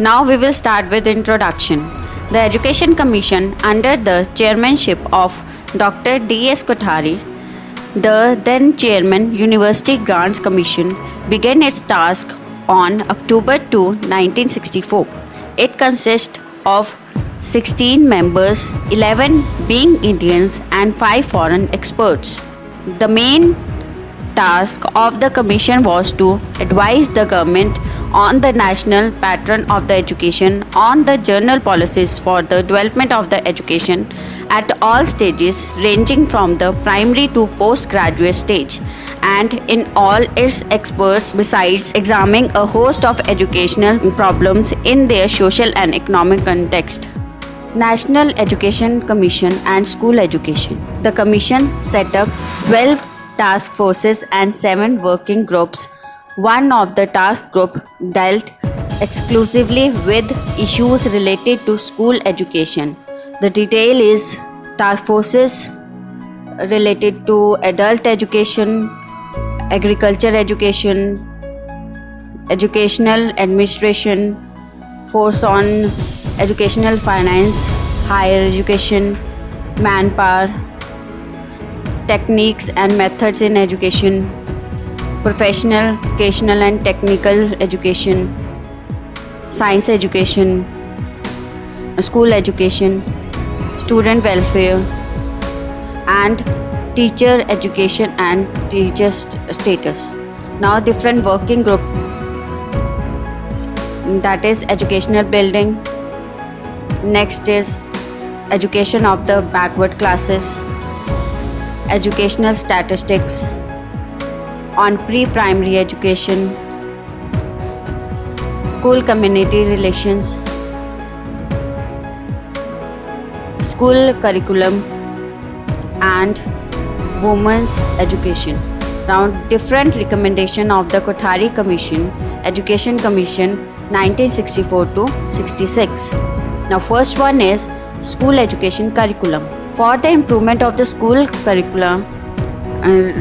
Now we will start with introduction. The Education Commission, under the chairmanship of Dr. D.S. Kothari, the then chairman University Grants Commission, began its task on October 2, 1964. It consists of 16 members, 11 being Indians and 5 foreign experts. The main task of the commission was to advise the government on the national pattern of the education, on the general policies for the development of the education at all stages ranging from the primary to postgraduate stage, and in all its experts besides examining a host of educational problems in their social and economic context. National Education Commission and School Education. The commission set up 12 task forces and 7 working groups. One of the task group dealt exclusively with issues related to school education. The detail is task forces related to adult education, agriculture education, educational administration, force on educational finance, higher education, manpower, techniques and methods in education, professional, vocational and technical education, science education, school education, student welfare, and teacher education and teacher status. Now different working group, that is educational building. Next is education of the backward classes, educational statistics, on pre-primary education, school community relations, school curriculum, and women's education. Now different recommendation of the Kothari Commission, Education Commission 1964 to 66. Now first one is school education curriculum. For the improvement of the school curriculum,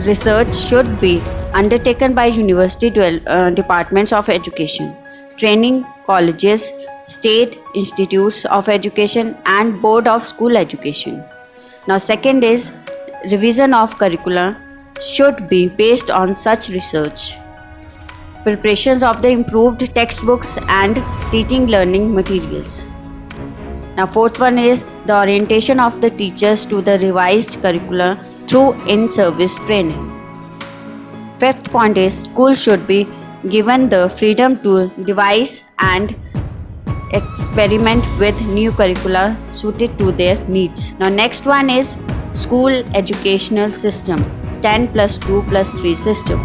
research should be undertaken by university departments of education, training colleges, state institutes of education and board of school education. Now second is revision of curricula should be based on such research. Preparations of the improved textbooks and teaching learning materials. Now fourth one is the orientation of the teachers to the revised curricula through in-service training. Fifth point is school should be given the freedom to devise and experiment with new curricula suited to their needs. Now next one is school educational system, 10 plus 2 plus 3 system.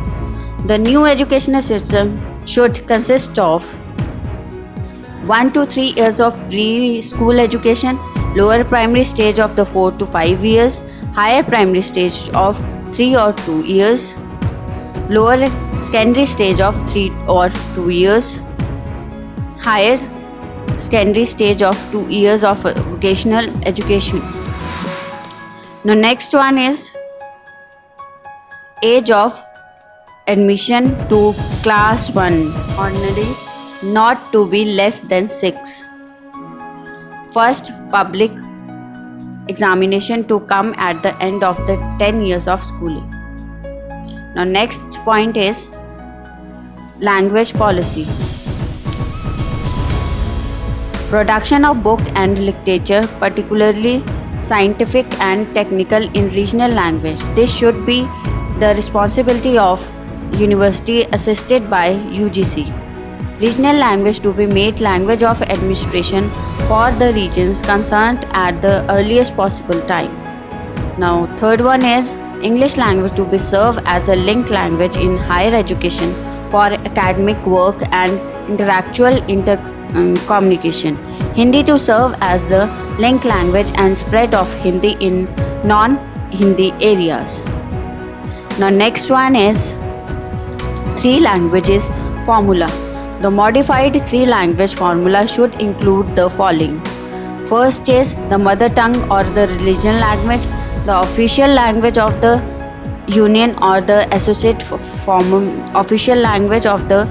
The new educational system should consist of 1 to 3 years of preschool education, lower primary stage of the 4 to 5 years, higher primary stage of 3 or 2 years, lower secondary stage of 3 or 2 years, higher secondary stage of 2 years of vocational education. Now next one is age of admission to class 1 ordinary not to be less than 6. First, public examination to come at the end of the 10 years of schooling. Now next point is language policy. Production of book and literature, particularly scientific and technical in regional language. This should be the responsibility of university assisted by UGC. Regional language to be made language of administration for the regions concerned at the earliest possible time. Now third one is English language to be served as a linked language in higher education for academic work and intellectual communication. Hindi to serve as the linked language and spread of Hindi in non-Hindi areas. Now next one is 3 languages formula. The modified 3 language formula should include the following. First is the mother tongue or the religion language, the official language of the union or the associate form official language of the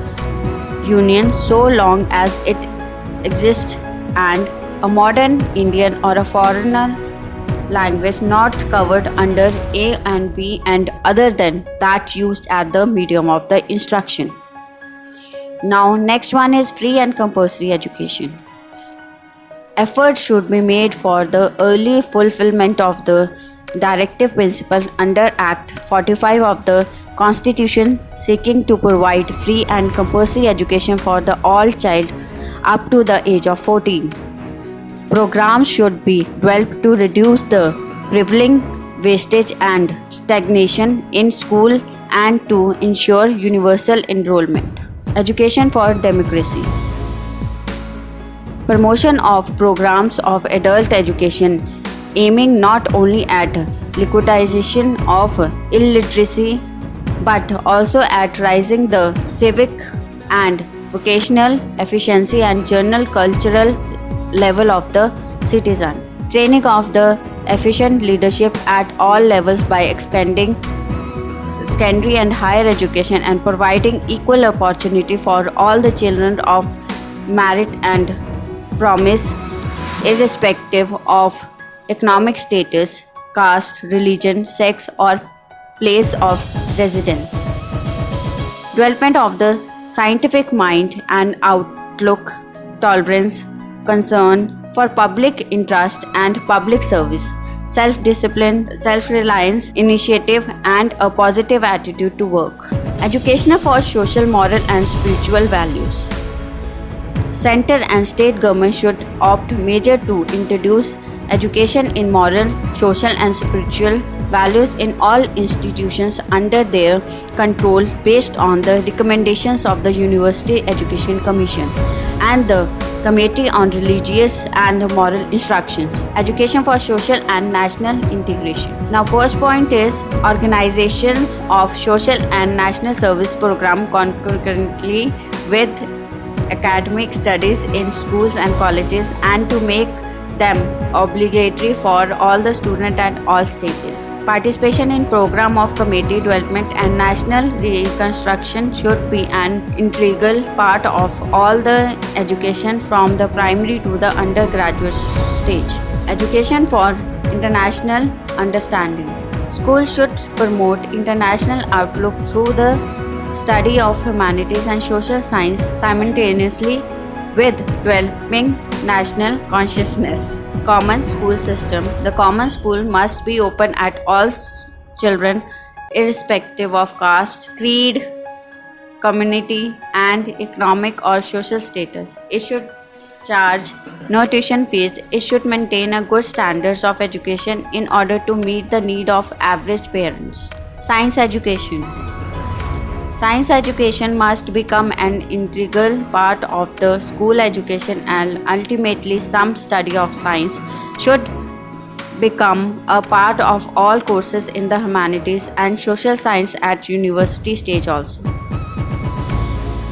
union so long as it exist and a modern Indian or a foreigner language not covered under A and B and other than that used as the medium of the instruction. Now next one is free and compulsory education. Efforts should be made for the early fulfillment of the directive principle under Act 45 of the Constitution seeking to provide free and compulsory education for the all child up to the age of 14. Programs should be developed to reduce the prevailing wastage and stagnation in school and to ensure universal enrollment. Education for democracy. Promotion of programs of adult education aiming not only at liquidation of illiteracy but also at raising the civic and vocational efficiency and general cultural level of the citizen. Training of the efficient leadership at all levels by expanding secondary and higher education and providing equal opportunity for all the children of merit and promise, irrespective of economic status, caste, religion, sex, or place of residence. Development of the scientific mind and outlook, tolerance, concern for public interest and public service, self-discipline, self-reliance, initiative, and a positive attitude to work. Education for social, moral, and spiritual values. Center and state government should opt major to introduce education in moral, social, and spiritual values in all institutions under their control based on the recommendations of the University Education Commission and the Committee on Religious and Moral Instructions. Education for social and national integration. Now first point is organizations of social and national service program concurrently with academic studies in schools and colleges and to make them obligatory for all the students at all stages. Participation in program of community development and national reconstruction should be an integral part of all the education from the primary to the undergraduate stage. Education for international understanding. Schools should promote international outlook through the study of humanities and social science simultaneously with developing national consciousness. Common school system. The common school must be open at all children irrespective of caste, creed, community and economic or social status. It should charge no tuition fees. It should maintain a good standards of education in order to meet the need of average parents. Science education. Science education must become an integral part of the school education and ultimately some study of science should become a part of all courses in the humanities and social science at university stage also.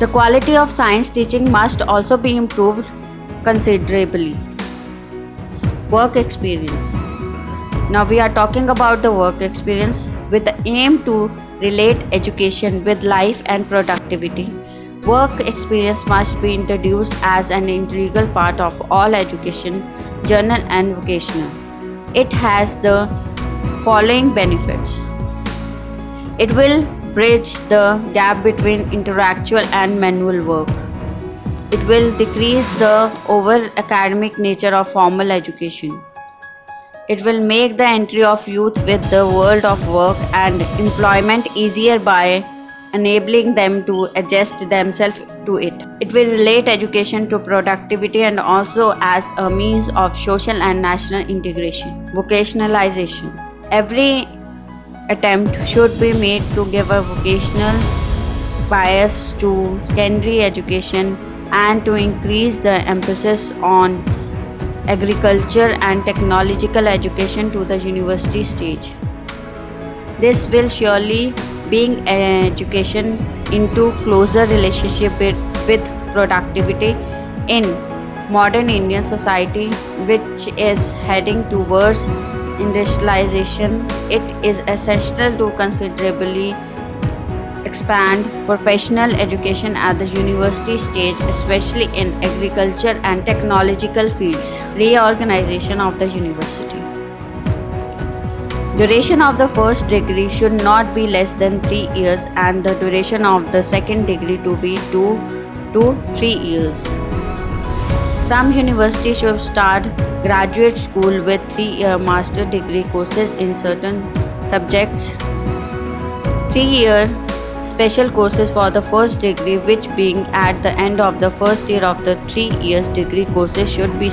The quality of science teaching must also be improved considerably. Work experience. Now we are talking about the work experience with the aim to relate education with life and productivity. Work experience must be introduced as an integral part of all education, general and vocational. It has the following benefits. It will bridge the gap between intellectual and manual work. It will decrease the over-academic nature of formal education. It will make the entry of youth with the world of work and employment easier by enabling them to adjust themselves to it. It will relate education to productivity and also as a means of social and national integration. Vocationalization. Every attempt should be made to give a vocational bias to secondary education and to increase the emphasis on agriculture and technological education to the university stage. This will surely bring education into closer relationship with productivity in modern Indian society, which is heading towards industrialization. It is essential to considerably expand professional education at the university stage, especially in agriculture and technological fields. Reorganization of the university. Duration of the first degree should not be less than 3 years and the duration of the second degree to be 2 to 3 years. Some universities should start graduate school with 3-year master degree courses in certain subjects, 3-year special courses for the first degree, which being at the end of the first year of the 3 years degree courses should be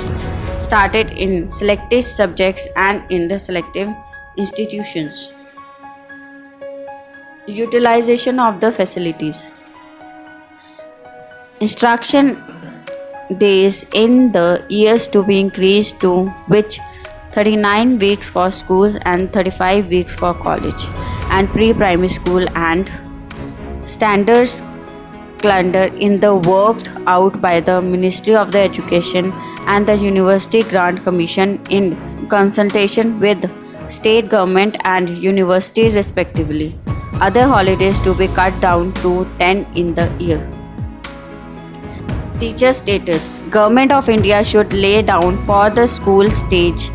started in selected subjects and in the selective institutions. Utilization of the facilities. Instruction days in the years to be increased to which 39 weeks for schools and 35 weeks for college and pre-primary school, and standards calendar in the worked out by the Ministry of the Education and the University Grant Commission in consultation with state government and university respectively. Other holidays to be cut down to 10 in the year. Teacher status. Government of India should lay down for the school stage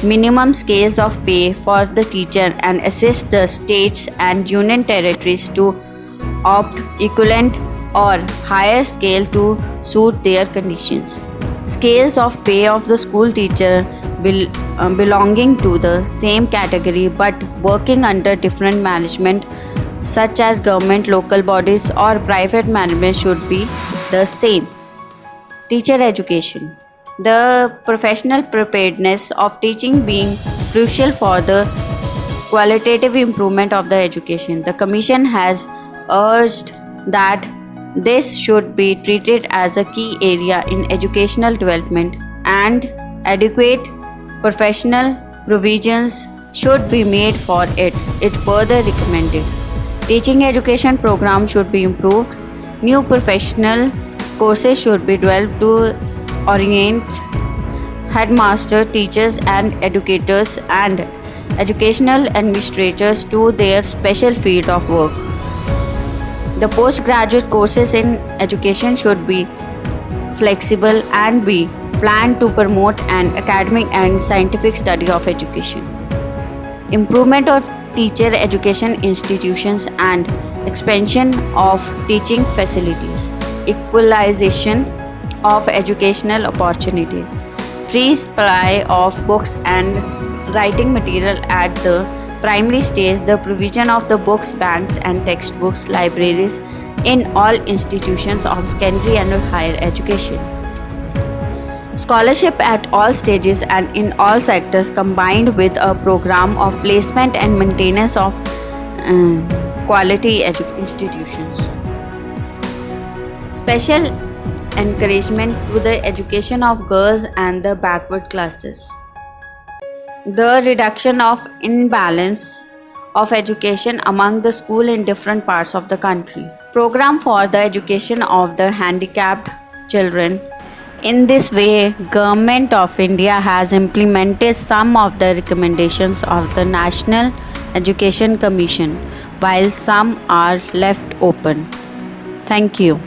minimum scales of pay for the teacher and assist the states and union territories to opt equivalent or higher scale to suit their conditions. Scales of pay of the school teacher belonging to the same category but working under different management such as government, local bodies or private management should be the same. Teacher education. The professional preparedness of teaching being crucial for the qualitative improvement of the education. The Commission has urged that this should be treated as a key area in educational development and adequate professional provisions should be made for it. It further recommended teaching education program should be improved. New professional courses should be developed to orient headmaster, teachers and educators and educational administrators to their special field of work. The postgraduate courses in education should be flexible and be planned to promote an academic and scientific study of education. Improvement of teacher education institutions and expansion of teaching facilities. Equalization of educational opportunities. Free supply of books and writing material at the primary stage. The provision of the books, banks and textbooks, libraries in all institutions of secondary and higher education. Scholarship at all stages and in all sectors combined with a program of placement and maintenance of quality institutions. Special encouragement to the education of girls and the backward classes. The reduction of imbalance of education among the school in different parts of the country. Program for the education of the handicapped children. In this way, Government of India has implemented some of the recommendations of the National Education Commission, while some are left open. Thank you.